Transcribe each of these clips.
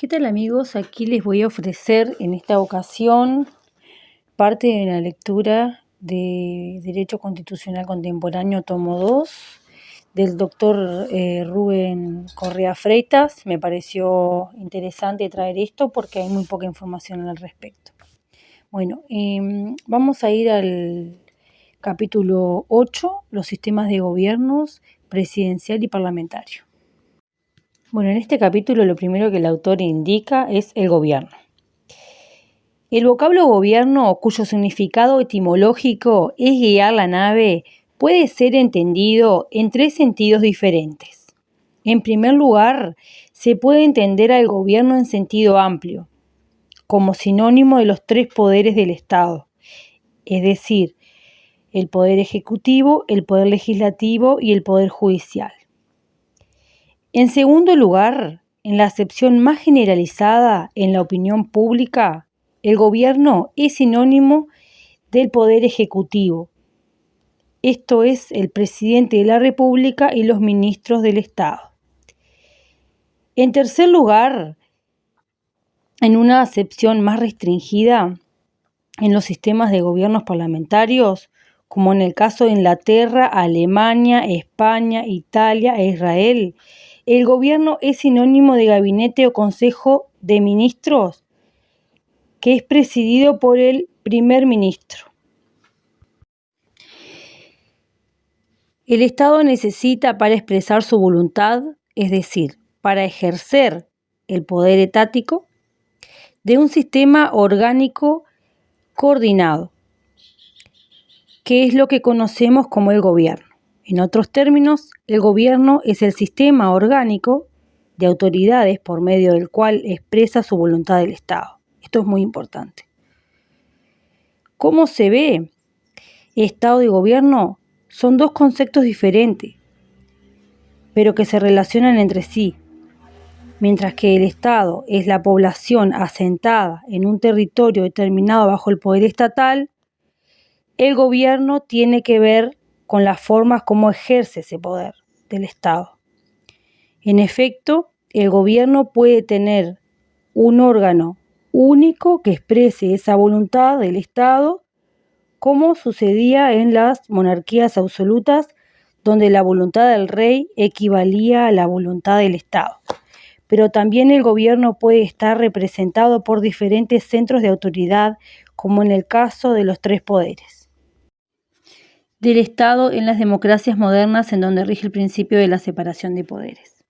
¿Qué tal amigos? Aquí les voy a ofrecer en esta ocasión parte de la lectura de Derecho Constitucional Contemporáneo, tomo 2, del doctor Rubén Correa Freitas. Me pareció interesante traer esto porque hay muy poca información al respecto. Bueno, vamos a ir al capítulo 8, los sistemas de gobiernos presidencial y parlamentario. Bueno, en este capítulo lo primero que el autor indica es el gobierno. El vocablo gobierno, cuyo significado etimológico es guiar la nave, puede ser entendido en tres sentidos diferentes. En primer lugar, se puede entender al gobierno en sentido amplio, como sinónimo de los tres poderes del Estado, es decir, el poder ejecutivo, el poder legislativo y el poder judicial. En segundo lugar, en la acepción más generalizada en la opinión pública, el gobierno es sinónimo del poder ejecutivo. Esto es el presidente de la República y los ministros del Estado. En tercer lugar, en una acepción más restringida, en los sistemas de gobiernos parlamentarios, como en el caso de Inglaterra, Alemania, España, Italia e Israel, el gobierno es sinónimo de gabinete o consejo de ministros que es presidido por el primer ministro. El Estado necesita para expresar su voluntad, es decir, para ejercer el poder etático, de un sistema orgánico coordinado, que es lo que conocemos como el gobierno. En otros términos, el gobierno es el sistema orgánico de autoridades por medio del cual expresa su voluntad del Estado. Esto es muy importante. ¿Cómo se ve Estado y gobierno? Son dos conceptos diferentes, pero que se relacionan entre sí. Mientras que el Estado es la población asentada en un territorio determinado bajo el poder estatal, el gobierno tiene que ver con las formas como ejerce ese poder del Estado. En efecto, el gobierno puede tener un órgano único que exprese esa voluntad del Estado, como sucedía en las monarquías absolutas, donde la voluntad del rey equivalía a la voluntad del Estado. Pero también el gobierno puede estar representado por diferentes centros de autoridad, como en el caso de los tres poderes del Estado en las democracias modernas, en donde rige el principio de la separación de poderes.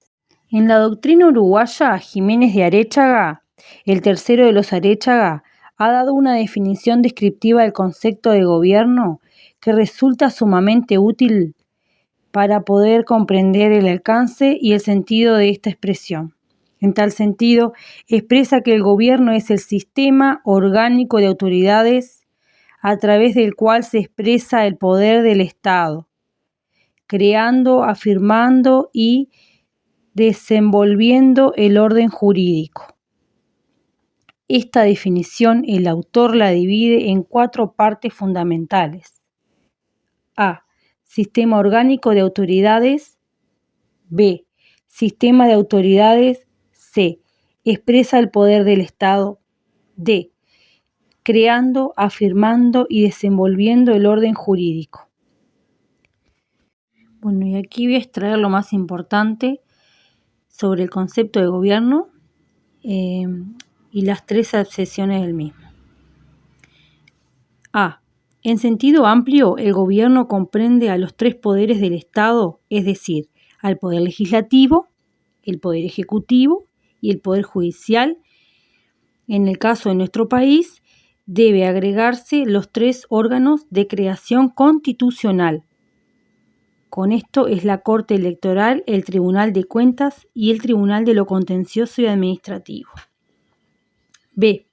En la doctrina uruguaya, Jiménez de Aréchaga, el tercero de los Aréchaga, ha dado una definición descriptiva del concepto de gobierno que resulta sumamente útil para poder comprender el alcance y el sentido de esta expresión. En tal sentido, expresa que el gobierno es el sistema orgánico de autoridades a través del cual se expresa el poder del Estado, creando, afirmando y desenvolviendo el orden jurídico. Esta definición el autor la divide en cuatro partes fundamentales. A. Sistema orgánico de autoridades. B. Sistema de autoridades. C. Expresa el poder del Estado. D. Creando, afirmando y desenvolviendo el orden jurídico. Bueno, y aquí voy a extraer lo más importante sobre el concepto de gobierno y las tres acepciones del mismo. A. En sentido amplio, el gobierno comprende a los tres poderes del Estado, es decir, al poder legislativo, el poder ejecutivo y el poder judicial. En el caso de nuestro país, debe agregarse los tres órganos de creación constitucional. Con esto es la Corte Electoral, el Tribunal de Cuentas y el Tribunal de lo Contencioso y Administrativo. B.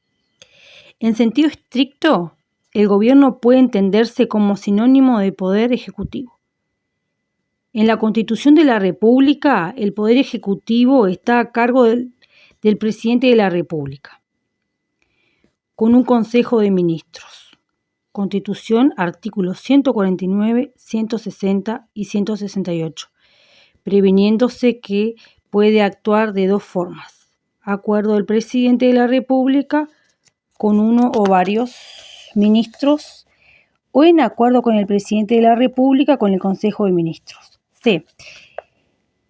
En sentido estricto, el gobierno puede entenderse como sinónimo de poder ejecutivo. En la Constitución de la República, el poder ejecutivo está a cargo del presidente de la República, con un Consejo de Ministros. Constitución, artículos 149, 160 y 168, previniéndose que puede actuar de dos formas. acuerdo del presidente de la República con uno o varios ministros, o en acuerdo con el presidente de la República con el Consejo de Ministros. C.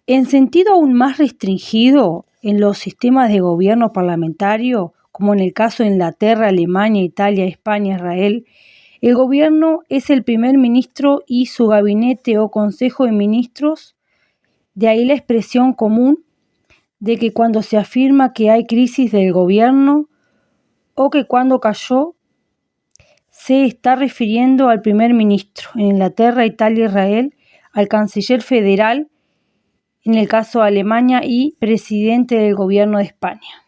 En sentido aún más restringido, en los sistemas de gobierno parlamentario, como en el caso de Inglaterra, Alemania, Italia, España, Israel, el gobierno es el primer ministro y su gabinete o consejo de ministros. De ahí la expresión común de que cuando se afirma que hay crisis del gobierno o que cuando cayó, se está refiriendo al primer ministro en Inglaterra, Italia, Israel, al canciller federal en el caso de Alemania y presidente del gobierno de España.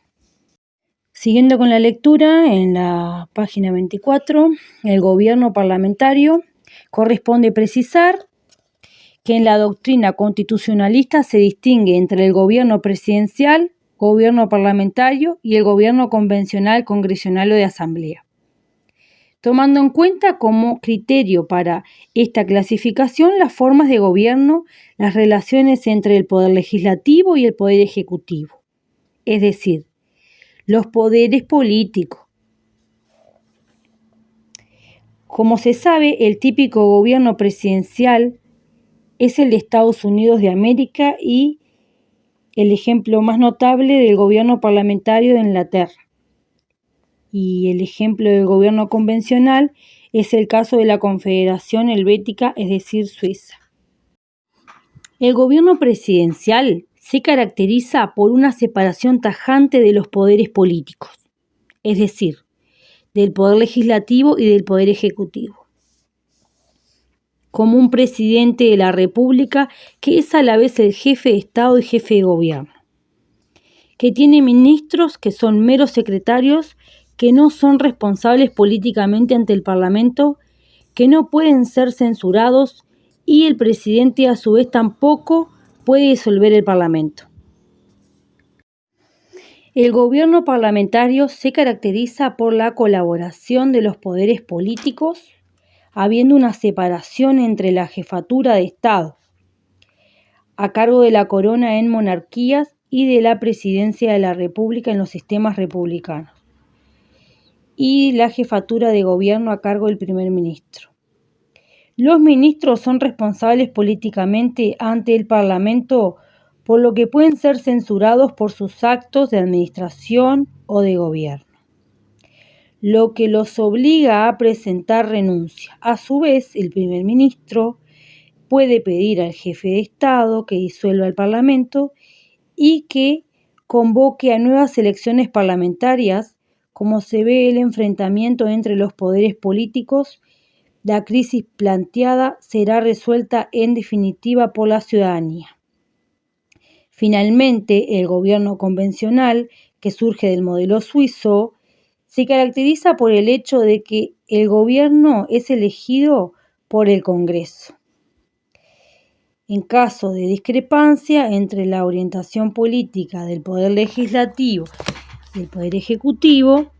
Siguiendo con la lectura, en la página 24, el gobierno parlamentario corresponde precisar que en la doctrina constitucionalista se distingue entre el gobierno presidencial, gobierno parlamentario y el gobierno convencional, congresional o de asamblea, tomando en cuenta como criterio para esta clasificación las formas de gobierno, las relaciones entre el poder legislativo y el poder ejecutivo, es decir, los poderes políticos. Como se sabe, el típico gobierno presidencial es el de Estados Unidos de América y el ejemplo más notable del gobierno parlamentario de Inglaterra. Y el ejemplo del gobierno convencional es el caso de la Confederación Helvética, es decir, Suiza. El gobierno presidencial se caracteriza por una separación tajante de los poderes políticos, es decir, del poder legislativo y del poder ejecutivo, como un presidente de la República que es a la vez el jefe de Estado y jefe de gobierno, que tiene ministros que son meros secretarios, que no son responsables políticamente ante el Parlamento, que no pueden ser censurados y el presidente a su vez tampoco puede disolver el Parlamento. El gobierno parlamentario se caracteriza por la colaboración de los poderes políticos, habiendo una separación entre la jefatura de Estado, a cargo de la corona en monarquías y de la presidencia de la República en los sistemas republicanos, y la jefatura de gobierno a cargo del primer ministro. Los ministros son responsables políticamente ante el Parlamento, por lo que pueden ser censurados por sus actos de administración o de gobierno, lo que los obliga a presentar renuncia. A su vez, el primer ministro puede pedir al jefe de Estado que disuelva el Parlamento y que convoque a nuevas elecciones parlamentarias. Como se ve el enfrentamiento entre los poderes políticos, la crisis planteada será resuelta en definitiva por la ciudadanía. Finalmente, el gobierno convencional, que surge del modelo suizo, se caracteriza por el hecho de que el gobierno es elegido por el Congreso. En caso de discrepancia entre la orientación política del poder legislativo y el poder ejecutivo,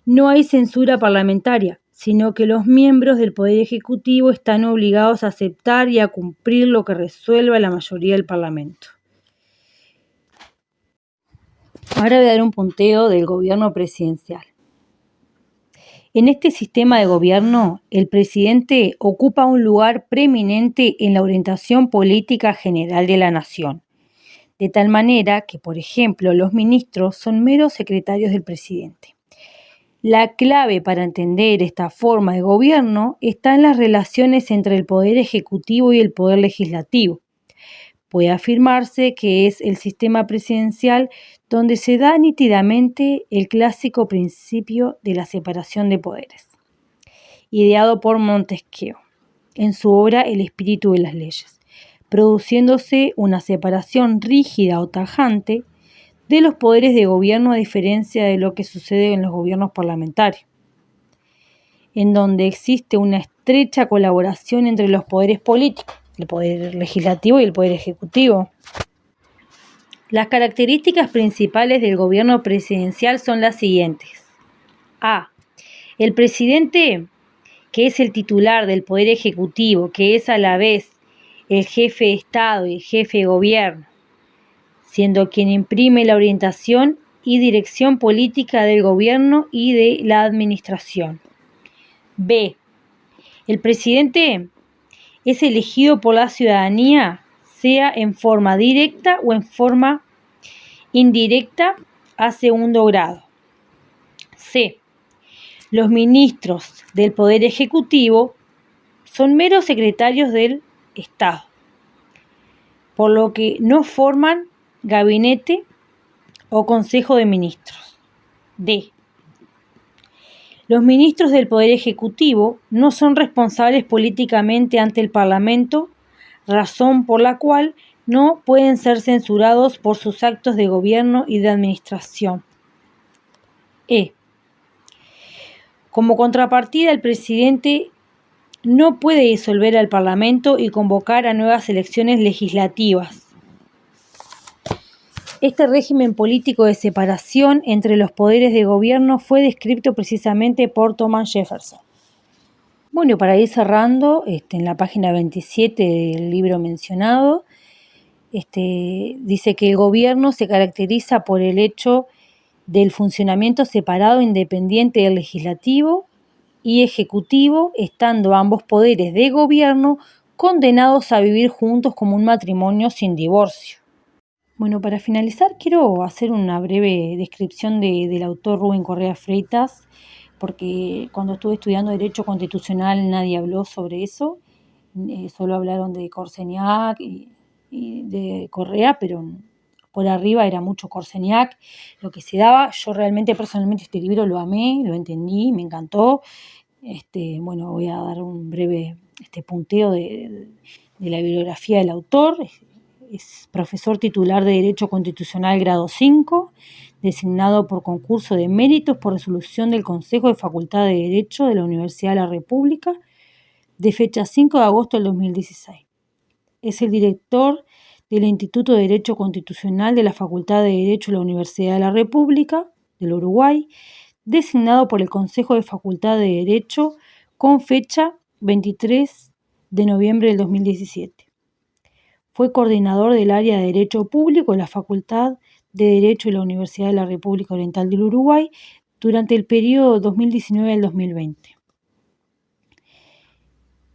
no hay censura parlamentaria, sino que los miembros del poder ejecutivo están obligados a aceptar y a cumplir lo que resuelva la mayoría del Parlamento. Ahora voy a dar un punteo del gobierno presidencial. En este sistema de gobierno, el presidente ocupa un lugar preeminente en la orientación política general de la nación, de tal manera que, por ejemplo, los ministros son meros secretarios del presidente. La clave para entender esta forma de gobierno está en las relaciones entre el poder ejecutivo y el poder legislativo. Puede afirmarse que es el sistema presidencial donde se da nítidamente el clásico principio de la separación de poderes, ideado por Montesquieu en su obra El espíritu de las leyes, produciéndose una separación rígida o tajante de los poderes de gobierno, a diferencia de lo que sucede en los gobiernos parlamentarios, en donde existe una estrecha colaboración entre los poderes políticos, el poder legislativo y el poder ejecutivo. Las características principales del gobierno presidencial son las siguientes. A. El presidente, que es el titular del poder ejecutivo, que es a la vez el jefe de Estado y el jefe de gobierno, siendo quien imprime la orientación y dirección política del gobierno y de la administración. B. El presidente es elegido por la ciudadanía, sea en forma directa o en forma indirecta a segundo grado. C. Los ministros del Poder Ejecutivo son meros secretarios del Estado, por lo que no forman gabinete o consejo de ministros. D. Los ministros del Poder Ejecutivo no son responsables políticamente ante el Parlamento, razón por la cual no pueden ser censurados por sus actos de gobierno y de administración. E. Como contrapartida, el presidente no puede disolver al Parlamento y convocar a nuevas elecciones legislativas. Este régimen político de separación entre los poderes de gobierno fue descrito precisamente por Thomas Jefferson. Bueno, para ir cerrando, en la página 27 del libro mencionado, dice que el gobierno se caracteriza por el hecho del funcionamiento separado e independiente del legislativo y ejecutivo, estando ambos poderes de gobierno condenados a vivir juntos como un matrimonio sin divorcio. Bueno, para finalizar quiero hacer una breve descripción del autor Rubén Correa Freitas, porque cuando estuve estudiando Derecho Constitucional nadie habló sobre eso, solo hablaron de Corseñac y de Correa, pero por arriba era mucho Corseñac lo que se daba. Yo realmente personalmente este libro lo amé, lo entendí, me encantó. Bueno, voy a dar un breve punteo de la bibliografía del autor. Es profesor titular de Derecho Constitucional grado 5, designado por concurso de méritos por resolución del Consejo de Facultad de Derecho de la Universidad de la República, de fecha 5 de agosto del 2016. Es el director del Instituto de Derecho Constitucional de la Facultad de Derecho de la Universidad de la República del Uruguay, designado por el Consejo de Facultad de Derecho con fecha 23 de noviembre del 2017. Fue coordinador del área de Derecho Público de la Facultad de Derecho de la Universidad de la República Oriental del Uruguay durante el periodo 2019 al 2020.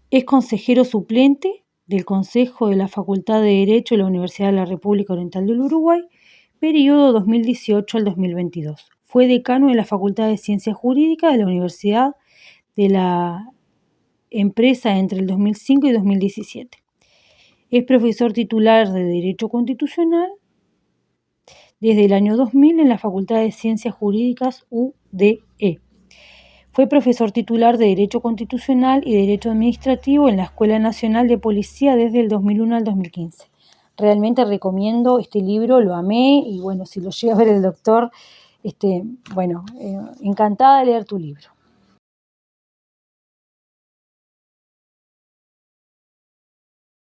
Es consejero suplente del Consejo de la Facultad de Derecho de la Universidad de la República Oriental del Uruguay, periodo 2018 al 2022. Fue decano de la Facultad de Ciencias Jurídicas de la Universidad de la Empresa entre el 2005 y 2017. Es profesor titular de Derecho Constitucional desde el año 2000 en la Facultad de Ciencias Jurídicas UDE. Fue profesor titular de Derecho Constitucional y Derecho Administrativo en la Escuela Nacional de Policía desde el 2001 al 2015. Realmente recomiendo este libro, lo amé y bueno, si lo llega a ver el doctor, encantada de leer tu libro.